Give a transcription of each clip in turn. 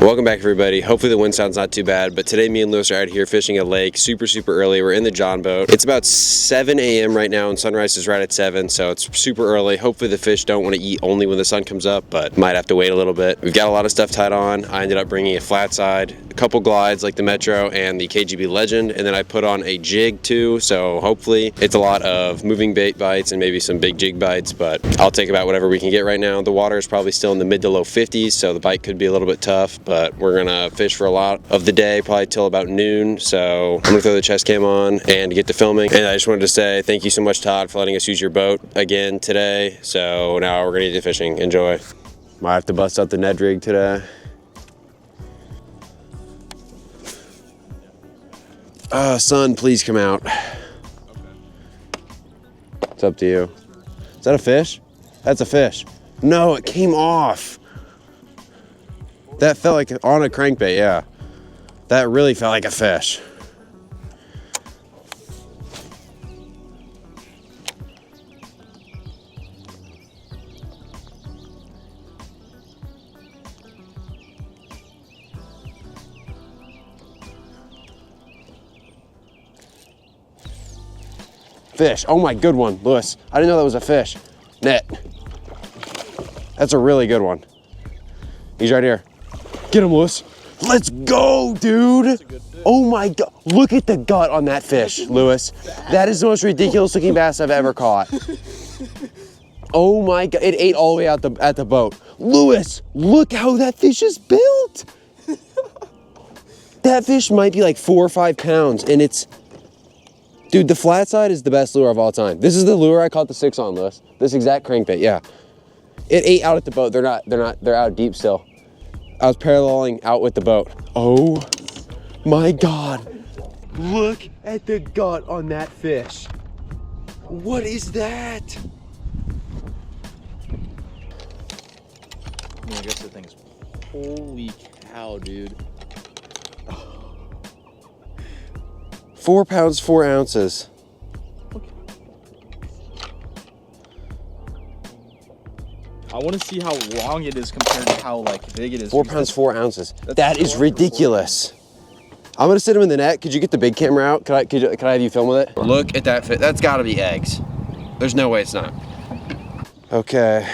Welcome back, everybody. Hopefully the wind sound's not too bad, but today me and Lewis are out here fishing a lake super early. We're in the John boat. It's about 7 a.m. right now and sunrise is right at 7, so it's super early. Hopefully the fish don't want to eat only when the sun comes up, but might have to wait a little bit. We've got a lot of stuff tied on. I ended up bringing a flatside, a couple glides like the Metro and the KGB Legend, and then I put on a jig too, so hopefully it's a lot of moving bait bites and maybe some big jig bites, but I'll take about whatever we can get right now. The water is probably still in the mid to low 50s, so the bite could be a little bit tough, but we're gonna fish for a lot of the day, probably till about noon. So I'm gonna throw the chest cam on and get to filming. And I just wanted to say thank you so much, Todd, for letting us use your boat again today. So now we're gonna get to fishing. Enjoy. Might have to bust out the Ned rig today. Sun, please come out. It's up to you. Is that a fish? That's a fish. No, it came off. That felt like on a crankbait, yeah. That really felt like a fish. Fish, oh my, good one, Lewis. I didn't know that was a fish. Net. That's a really good one. He's right here. Get him, Lewis. Let's go, dude. Oh my God. Look at the gut on that fish, Lewis. That is the most ridiculous looking bass I've ever caught. Oh my God. It ate all the way out at the boat. Lewis, look how that fish is built. That fish might be like 4 or 5 pounds, and it's, dude, the flatside is the best lure of all time. This is the lure I caught the 6 on, Lewis. This exact crankbait, yeah. It ate out at the boat. They're out deep still. I was paralleling out with the boat. Oh my God. Look at the gut on that fish. What is that? I mean, I guess the thing's, holy cow, dude. 4 pounds, 4 ounces. I want to see how long it is compared to how like big it is. 4 pounds, 4 ounces. That is ridiculous. I'm gonna sit him in the net. Could you get the big camera out? Can I have you film with it? Look at that fish. That's gotta be eggs. There's no way it's not. Okay.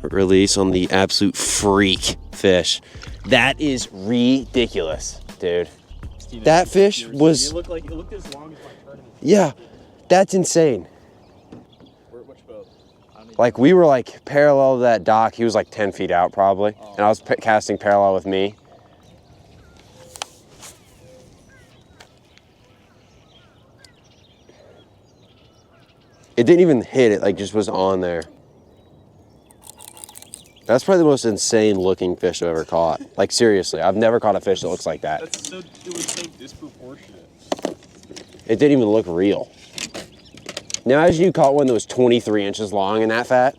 Release on the absolute freak fish. That is ridiculous, dude. That fish was. It looked as long as my tournament. Yeah, that's insane. Which boat? Like we were like parallel to that dock. He was like 10 feet out probably, and I was casting parallel with me. It didn't even hit it, like just was on there. That's probably the most insane looking fish I've ever caught. Like seriously, I've never caught a fish that looks like that. It was so disproportionate. It didn't even look real. Now, as you caught one that was 23 inches long and that fat,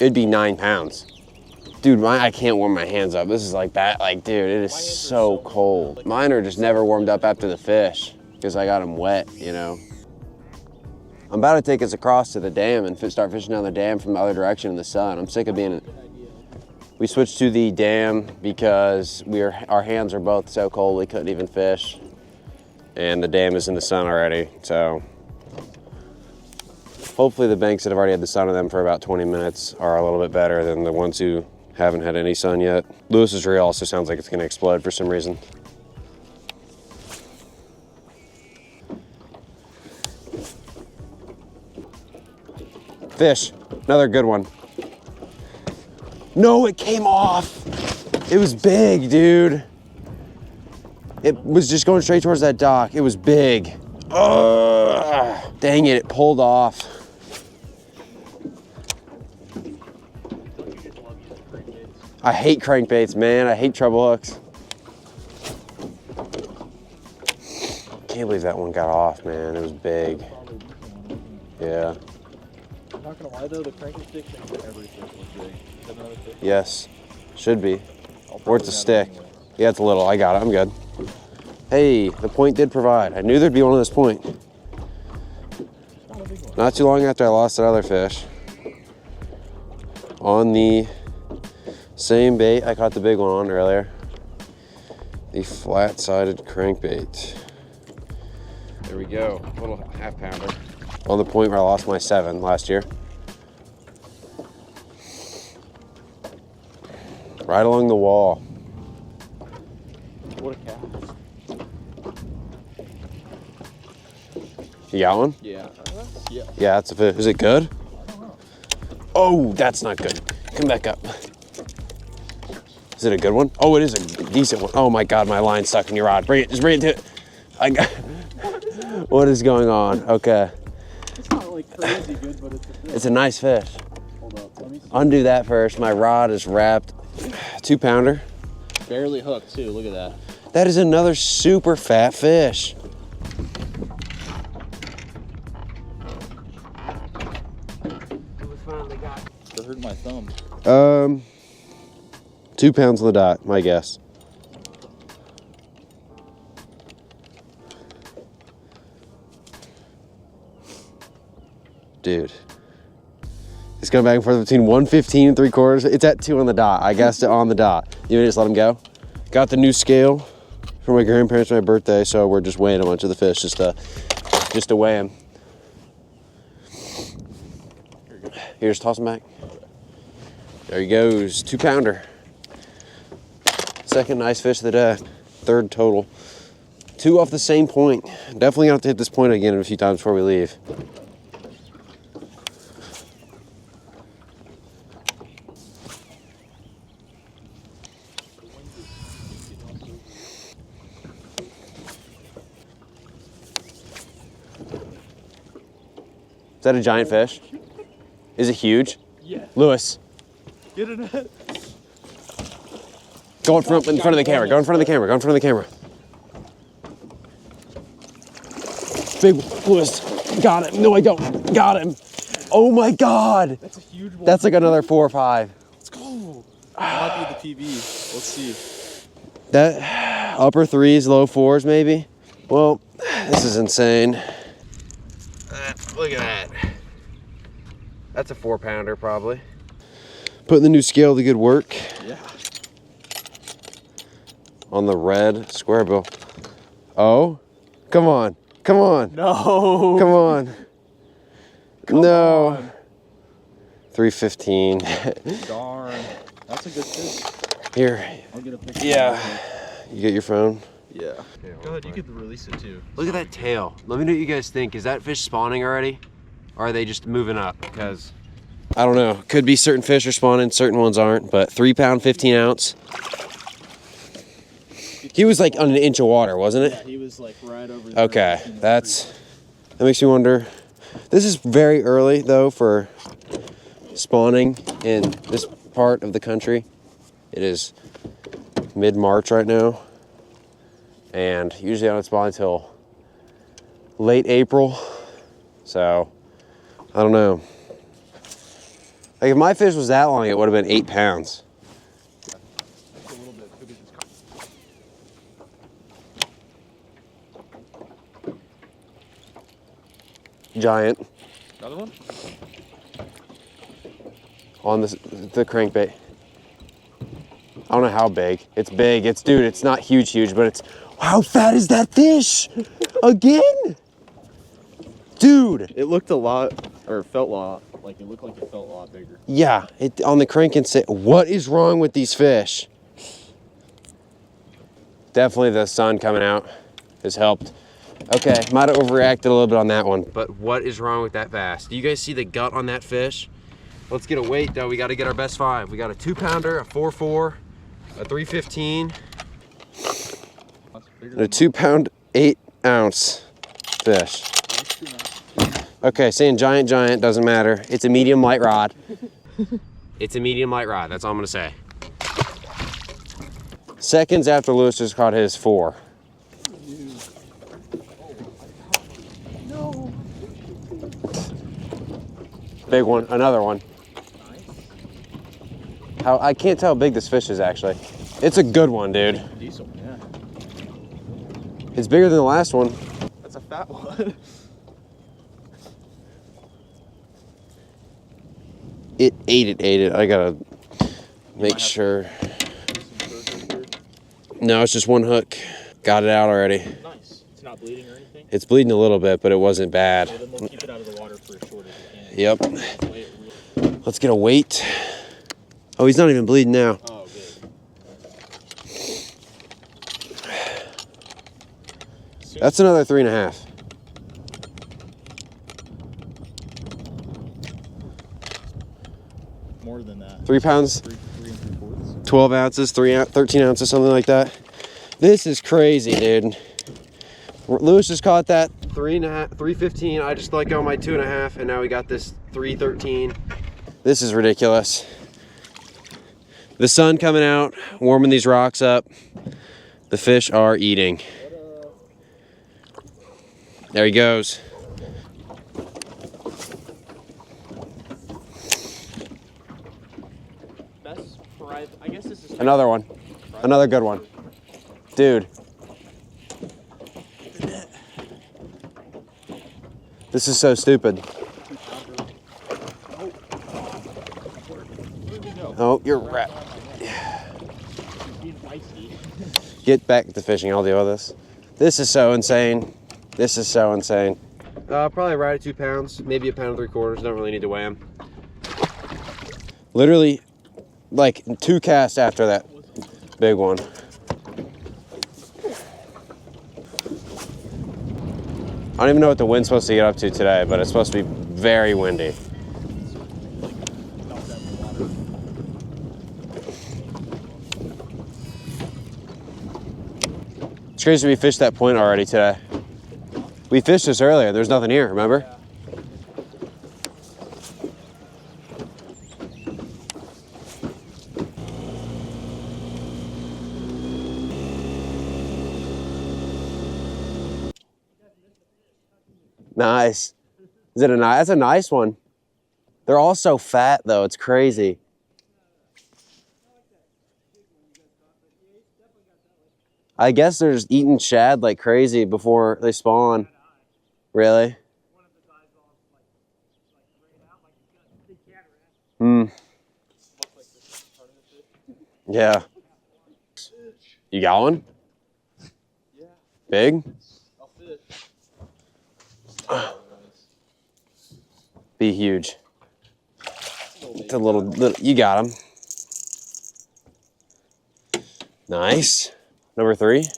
it'd be 9 pounds. Dude, I can't warm my hands up. This is like that, like, dude, it is so cold. Mine are just never warmed up after the fish because I got them wet, you know. I'm about to take us across to the dam and start fishing down the dam from the other direction in the sun. I'm sick of being, we switched to the dam because our hands are both so cold we couldn't even fish. And the dam is in the sun already, so hopefully the banks that have already had the sun on them for about 20 minutes are a little bit better than the ones who haven't had any sun yet. Lewis's reel also sounds like it's gonna explode for some reason. Fish, another good one. No, it came off. It was big, dude. It was just going straight towards that dock. It was big. Ugh. Dang it, it pulled off. I hate crankbaits, man. I hate treble hooks. Can't believe that one got off, man. It was big. Yeah. I'm not gonna lie though, the cranking stick can hit everything with big. Yes, should be. Or it's a stick. Yeah, it's a little. I got it. I'm good. Hey, the point did provide. I knew there'd be one on this point. Not too long after I lost that other fish. on the same bait I caught the big one on earlier. The flat-sided crankbait. There we go, a little half pounder. On the point where I lost my 7 last year. Right along the wall. What a cast. You got one? Yeah. Yeah, that's a fish. Is it good? I don't know. Oh, that's not good. Come back up. Is it a good one? Oh, it is a decent one. Oh my God, my line's stuck in your rod. Bring it, just bring it to it. I got, what is going on? Okay. It's not like crazy good, but it's a fish. It's a nice fish. Hold up, let me see. Undo that first. My rod is wrapped. 2 pounder. Barely hooked too, look at that. That is another super fat fish. It hurt my thumb. 2 pounds on the dot, my guess. Dude. It's going back and forth between 115 and 3/4. It's at 2 on the dot. I guessed it on the dot. You want to just let him go? Got the new scale for my grandparents for my birthday, so we're just weighing a bunch of the fish just to weigh them. Here, just toss him back. There he goes, 2 pounder. Second nice fish of the day. 3rd total. 2 off the same point. Definitely gonna have to hit this point again a few times before we leave. Is that a giant fish? Is it huge? Yeah. Lewis, Get it in. go in front of the camera. Go in front of the camera. Go in front of the camera. Big Lewis. Got him. No, I don't. Got him. Oh my God. That's a huge one. That's like another 4 or 5. Let's go. That might be the PB. Let's see. That upper 3s, low 4s maybe. Well, this is insane. Look at that. That's a 4 pounder probably. Putting the new scale to good work. Yeah. On the red square bill. Oh, come on. Come on. No. Come on. Come no. on. 315. Darn. That's a good fish. Here. I'll get a picture. Yeah. You get your phone? Yeah. Go ahead, you could release it too. Look at that tail. Let me know what you guys think. Is that fish spawning already? Or are they just moving up? Because I don't know. Could be certain fish are spawning, certain ones aren't. But 3 pound, 15 ounce. He was like on an inch of water, wasn't it? Yeah, he was like right over there. Okay, that makes me wonder. This is very early though for spawning in this part of the country. It is mid-March right now. And usually I don't spawn until late April. So, I don't know. Like if my fish was that long, it would have been 8 pounds. A little bit. Giant Another one? on the crankbait. I don't know how big. It's big. Dude, it's not huge, but it's, how fat is that fish? Again? Dude. It looked a lot, or felt a lot, like it looked like it felt a lot bigger. Yeah, on the crankin. What is wrong with these fish? Definitely the sun coming out has helped. Okay, might have overreacted a little bit on that one. But what is wrong with that bass? Do you guys see the gut on that fish? Let's get a weight though. We got to get our best 5. We got a 2 pounder, a 4.4, a 315, and a 2 pound, 8 ounce fish. Okay, saying giant, doesn't matter. It's a medium light rod. It's a medium light rod, that's all I'm gonna say. Seconds after Lewis just caught his 4. No. Big one, another one. I can't tell how big this fish is actually. It's a good one, dude. Decent one, yeah. It's bigger than the last one. That's a fat one. It ate it. I gotta make sure. No, it's just one hook. Got it out already. Nice. It's not bleeding or anything? It's bleeding a little bit, but it wasn't bad. Well, then we'll keep it out of the water for as short as you can. Yep. Let's get a weight. Oh, he's not even bleeding now. Oh, good. That's another 3.5. More than that. 3 pounds, 3 3/4. 12 ounces, 13 ounces, something like that. This is crazy, dude. Lewis just caught that 3.15. I just let go my 2.5, and now we got this 3.13. This is ridiculous. The sun coming out, warming these rocks up. The fish are eating. There he goes. Best fried, I guess this is Another one. Another good one. Dude. This is so stupid. Oh, you're right. Get back to fishing. I'll deal with this. This is so insane. This is so insane. Probably right at 2 pounds, maybe 1.75 pounds. Don't really need to weigh them. Literally, like 2 casts after that big one. I don't even know what the wind's supposed to get up to today, but it's supposed to be very windy. It's crazy we fished that point already today. We fished this earlier. There's nothing here, remember? Nice. Is it a nice? That's a nice one. They're all so fat though. It's crazy. I guess they're just eating shad like crazy before they spawn. Really? Hmm. Yeah. You got one? Yeah. Big? I'll fish. Be huge. It's a little, you got him. Nice. Number 3.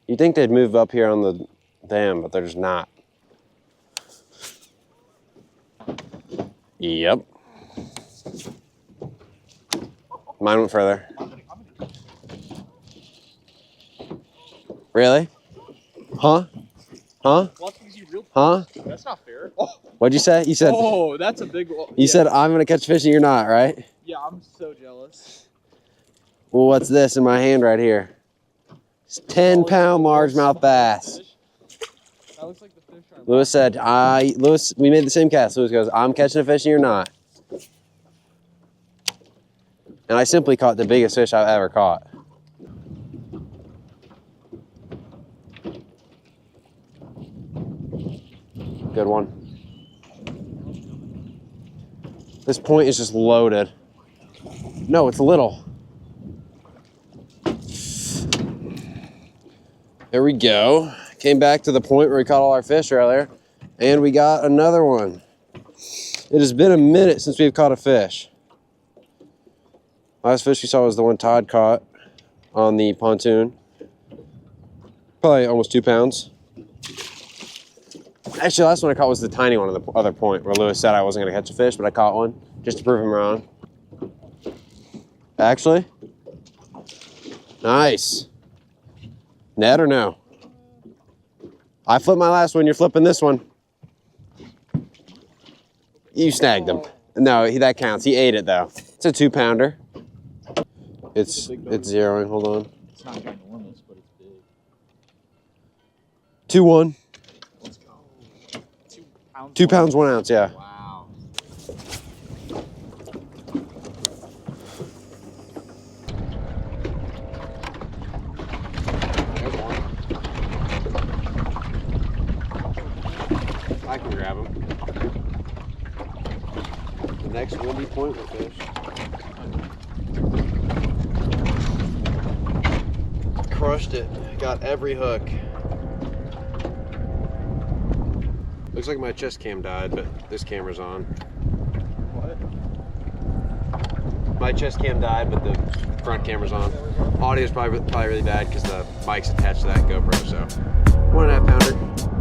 You'd think they'd move up here on the dam, but they're just not. Yep. Mine went further. Really? Huh? Huh? Huh? That's not fair. Oh. What'd you say? You said. Oh, that's a big one. You said I'm gonna catch fish and you're not, right? Yeah, I'm so jealous. Well, what's this in my hand right here? It's 10-pound largemouth bass. That looks like the fish are. Lewis said, Lewis, we made the same cast. Lewis goes, I'm catching a fish and you're not. And I simply caught the biggest fish I've ever caught. Good one. This point is just loaded. No, it's little. There we go. Came back to the point where we caught all our fish earlier, and we got another one. It has been a minute since we've caught a fish. Last fish we saw was the one Todd caught on the pontoon. Probably almost 2 pounds. Actually, the last one I caught was the tiny one on the other point where Lewis said I wasn't going to catch a fish, but I caught one just to prove him wrong. Actually, nice. Net or no? I flipped my last one, you're flipping this one. You snagged him. No, that counts. He ate it though. It's a 2-pounder. It's zeroing, hold on. It's not ginormous, but it's big. 2-1. Let's go. 2 pounds. 2 pounds, 1 ounce, yeah. Wow. I can grab him. Nice windy pointer fish. Crushed it. Got every hook. Looks like my chest cam died, but this camera's on. What? My chest cam died, but the front camera's on. Audio's probably really bad because the mic's attached to that GoPro, so 1.5 pounder.